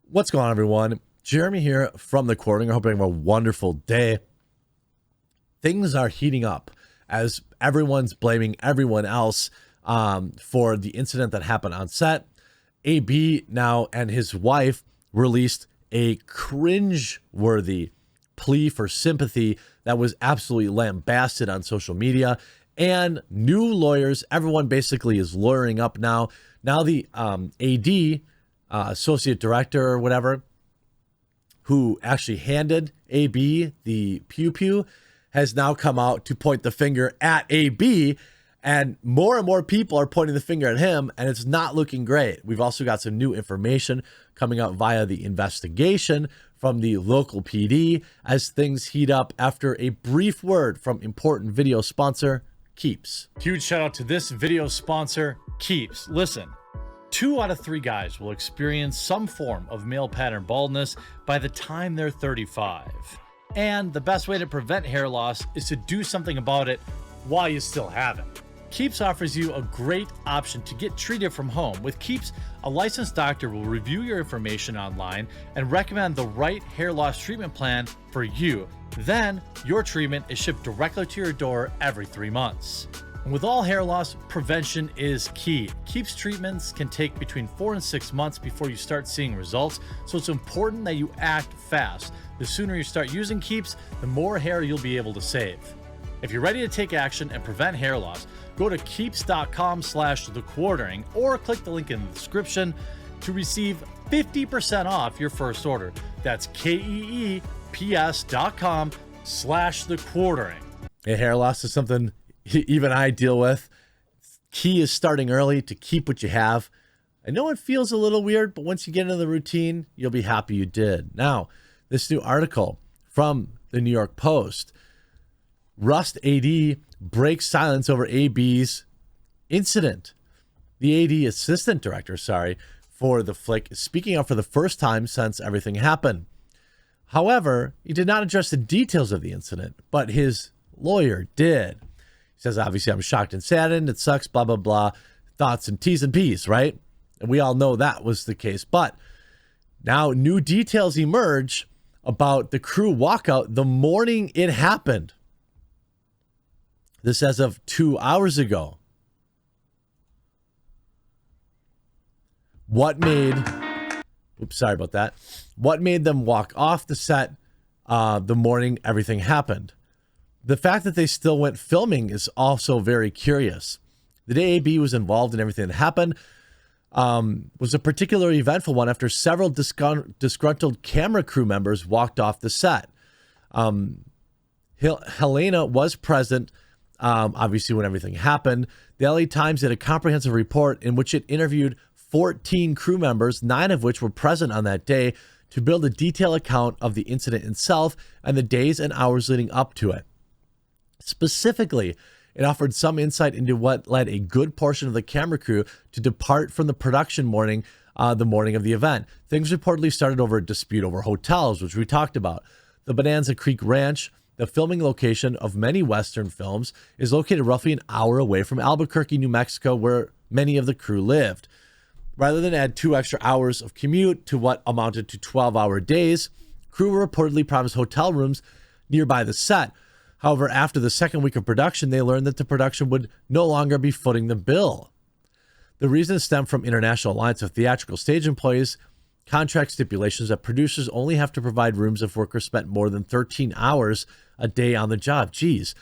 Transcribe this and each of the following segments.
What's going on, everyone? Jeremy here from the Quartering. I hope you have a wonderful day. Things are heating up as everyone's blaming everyone else for the incident that happened on set. AB now and his wife released a cringe-worthy plea for sympathy that was absolutely lambasted on social media. And new lawyers, everyone basically is lawyering up now. Now the AD, associate director or whatever, who actually handed AB the pew-pew, has now come out to point the finger at AB, and more people are pointing the finger at him, and it's not looking great. We've also got some new information coming out via the investigation from the local PD as things heat up after a brief word from important video sponsor, Keeps. Huge shout out to this video sponsor, Keeps. Listen. 2 out of 3 guys will experience some form of male pattern baldness by the time they're 35. And the best way to prevent hair loss is to do something about it while you still have it. Keeps offers you a great option to get treated from home. With Keeps, a licensed doctor will review your information online and recommend the right hair loss treatment plan for you. Then, your treatment is shipped directly to your door every 3 months. And with all hair loss, prevention is key. Keeps treatments can take between 4 and 6 months before you start seeing results, so it's important that you act fast. The sooner you start using Keeps, the more hair you'll be able to save. If you're ready to take action and prevent hair loss, go to keeps.com/thequartering or click the link in the description to receive 50% off your first order. That's keeps.com/thequartering. Hair loss is something even I deal with. Key is starting early to keep what you have. I know it feels a little weird, but once you get into the routine, you'll be happy you did. Now, this new article from the New York Post. Rust AD breaks silence over AB's incident. The AD assistant director, for the flick is speaking out for the first time since everything happened. However, he did not address the details of the incident, but his lawyer did. He says, obviously, I'm shocked and saddened. It sucks, blah, blah, blah. Thoughts and T's and P's, right? And we all know that was the case. But now new details emerge about the crew walkout the morning it happened. This as of 2 hours ago. What made them walk off the set the morning everything happened? The fact that they still went filming is also very curious. The day AB was involved in everything that happened was a particularly eventful one after several disgruntled camera crew members walked off the set. Helena was present, obviously, when everything happened. The LA Times did a comprehensive report in which it interviewed 14 crew members, 9 of which were present on that day, to build a detailed account of the incident itself and the days and hours leading up to it. Specifically, it offered some insight into what led a good portion of the camera crew to depart from the production morning, the morning of the event. Things reportedly started over a dispute over hotels, which we talked about. The Bonanza Creek Ranch, the filming location of many Western films, is located roughly an hour away from Albuquerque, New Mexico, where many of the crew lived. Rather than add 2 extra hours of commute to what amounted to 12-hour days, crew were reportedly promised hotel rooms nearby the set. However, after the second week of production, they learned that the production would no longer be footing the bill. The reason stemmed from International Alliance of Theatrical Stage Employees contract stipulations that producers only have to provide rooms if workers spent more than 13 hours a day on the job. Geez.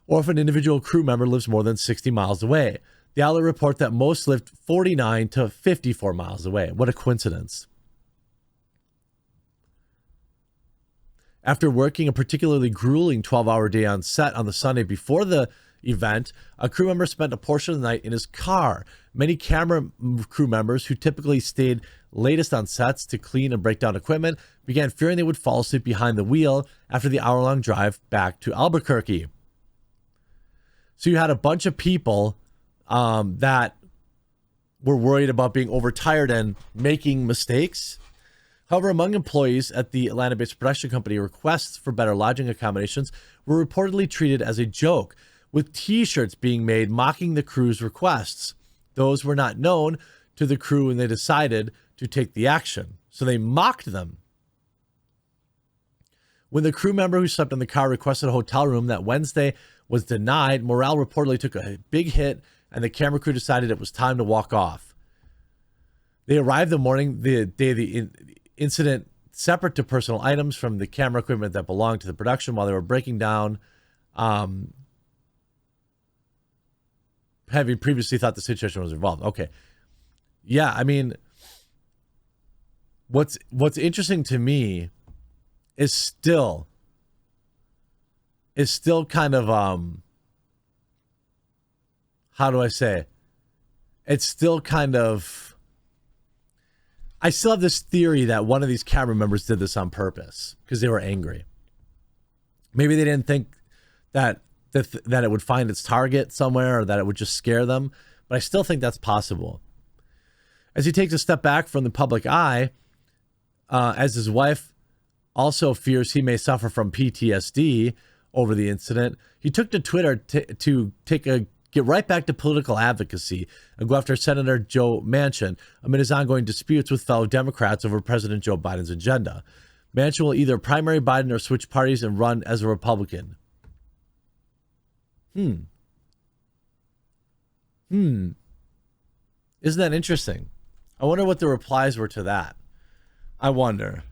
Or if an individual crew member lives more than 60 miles away. The outlet report that most lived 49 to 54 miles away. What a coincidence. After working a particularly grueling 12-hour day on set on the Sunday before the event, a crew member spent a portion of the night in his car. Many camera crew members who typically stayed latest on sets to clean and break down equipment began fearing they would fall asleep behind the wheel after the hour-long drive back to Albuquerque. So you had a bunch of people that were worried about being overtired and making mistakes. However, among employees at the Atlanta-based production company, requests for better lodging accommodations were reportedly treated as a joke, with T-shirts being made mocking the crew's requests. Those were not known to the crew when they decided to take the action. So they mocked them. When the crew member who slept in the car requested a hotel room that Wednesday was denied, morale reportedly took a big hit, and the camera crew decided it was time to walk off. They arrived the morning, the day of the incident, separate to personal items from the camera equipment that belonged to the production while they were breaking down, having previously thought the situation was involved. Okay. Yeah, I mean, what's interesting to me is still kind of, how do I say? It's still kind of, I still have this theory that one of these camera members did this on purpose because they were angry. Maybe they didn't think that it would find its target somewhere, or that it would just scare them. But I still think that's possible. As he takes a step back from the public eye, as his wife also fears he may suffer from PTSD over the incident, he took to Twitter to get right back to political advocacy and go after Senator Joe Manchin amid his ongoing disputes with fellow Democrats over President Joe Biden's agenda. Manchin will either primary Biden or switch parties and run as a Republican. Isn't that interesting? I wonder what the replies were to that. I wonder.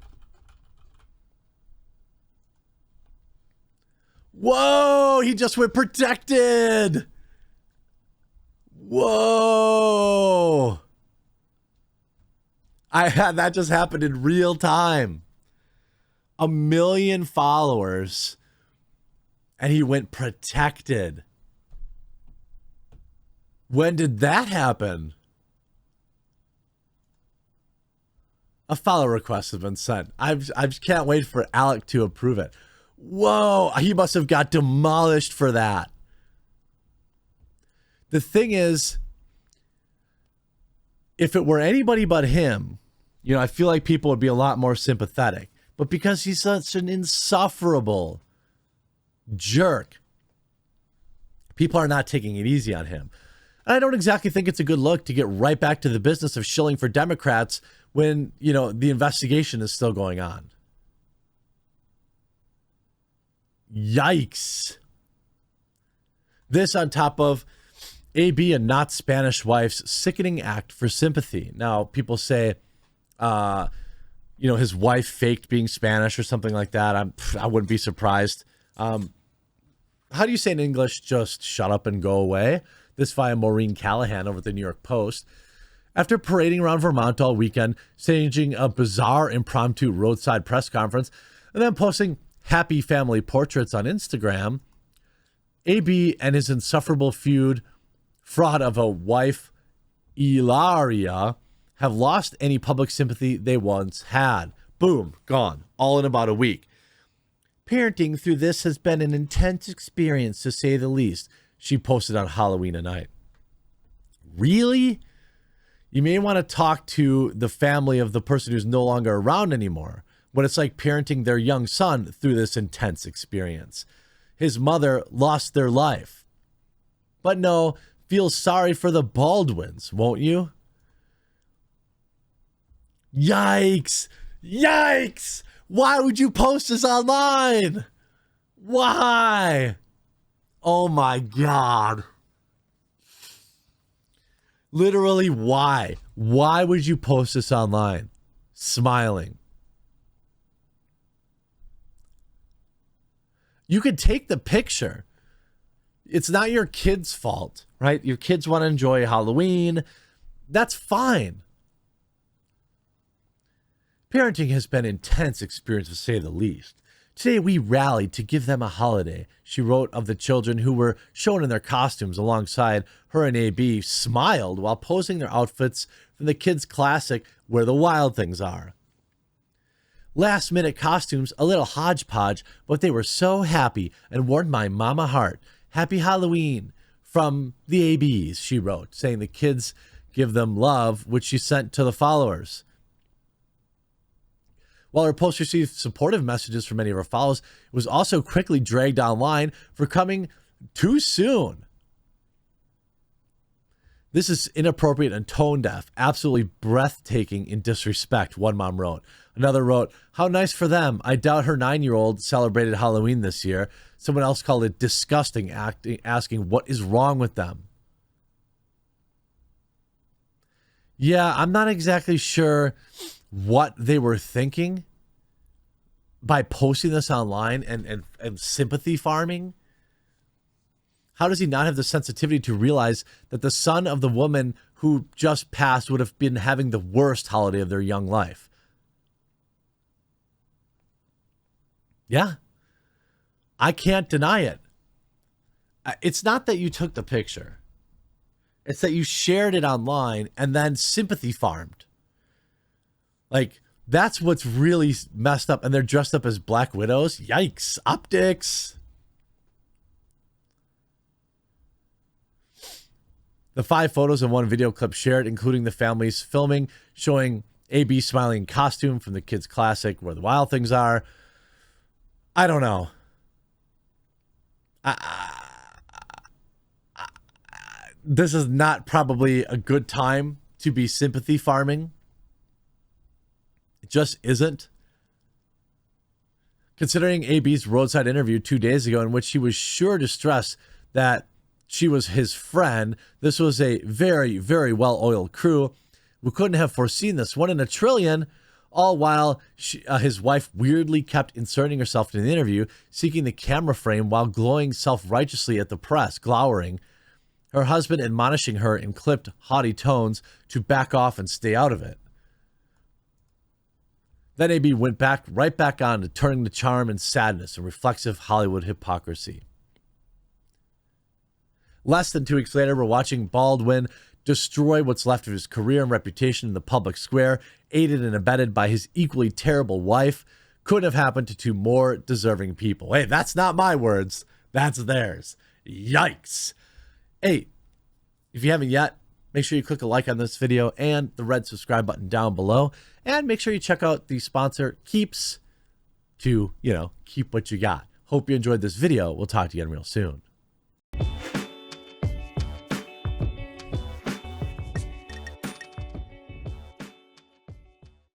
Whoa, he just went protected. Whoa. That just happened in real time. 1 million followers, and he went protected. When did that happen? A follow request has been sent. I just can't wait for Alec to approve it. Whoa, he must have got demolished for that. The thing is, if it were anybody but him, I feel like people would be a lot more sympathetic. But because he's such an insufferable jerk, people are not taking it easy on him. And I don't exactly think it's a good look to get right back to the business of shilling for Democrats when, the investigation is still going on. Yikes. This on top of AB and not Spanish wife's sickening act for sympathy. Now, people say, his wife faked being Spanish or something like that. I wouldn't be surprised. How do you say in English, just shut up and go away? This via Maureen Callahan over at the New York Post. After parading around Vermont all weekend, staging a bizarre impromptu roadside press conference, and then posting happy family portraits on Instagram, AB and his insufferable fraud of a wife, Ilarias, have lost any public sympathy they once had. Boom, gone, all in about a week. Parenting through this has been an intense experience, to say the least, she posted on Halloween night. Really? You may want to talk to the family of the person who's no longer around anymore, what it's like parenting their young son through this intense experience. His mother lost their life. But no, feel sorry for the Baldwins, won't you? Yikes! Yikes! Why would you post this online? Why? Oh my God. Literally, why? Why would you post this online? Smiling. You could take the picture. It's not your kid's fault, right? Your kids want to enjoy Halloween. That's fine. Parenting has been an intense experience, to say the least. Today we rallied to give them a holiday, she wrote of the children who were shown in their costumes alongside her, and AB smiled while posing their outfits from the kids' classic Where the Wild Things Are. Last minute costumes, a little hodgepodge, but they were so happy and warmed my mama heart. Happy Halloween from the ABs, she wrote, saying the kids give them love, which she sent to the followers. While her post received supportive messages from many of her followers, it was also quickly dragged online for coming too soon. This is inappropriate and tone deaf, absolutely breathtaking in disrespect, one mom wrote. Another wrote, how nice for them. I doubt her 9-year-old celebrated Halloween this year. Someone else called it disgusting, asking what is wrong with them. Yeah, I'm not exactly sure what they were thinking by posting this online and sympathy farming. How does he not have the sensitivity to realize that the son of the woman who just passed would have been having the worst holiday of their young life? Yeah, I can't deny it. It's not that you took the picture. It's that you shared it online and then sympathy farmed. Like, that's what's really messed up. And they're dressed up as Black Widows. Yikes. Optics. The 5 photos and 1 video clip shared, including the family's filming, showing AB smiling in costume from the kids' classic Where the Wild Things Are. I don't know. This is not probably a good time to be sympathy farming. It just isn't. Considering AB's roadside interview 2 days ago in which she was sure to stress that she was his friend, this was a very, very well-oiled crew. We couldn't have foreseen this. 1 in a trillion, all while his wife weirdly kept inserting herself in the interview, seeking the camera frame while glowing self-righteously at the press, glowering. Her husband admonishing her in clipped, haughty tones to back off and stay out of it. Then AB went right back on to turning the charm and sadness and reflexive Hollywood hypocrisy. Less than 2 weeks later, we're watching Baldwin destroy what's left of his career and reputation in the public square, aided and abetted by his equally terrible wife. Couldn't have happened to 2 more deserving people. Hey, that's not my words. That's theirs. Yikes. Hey, if you haven't yet, make sure you click a like on this video and the red subscribe button down below. And make sure you check out the sponsor, Keeps, to, keep what you got. Hope you enjoyed this video. We'll talk to you again real soon.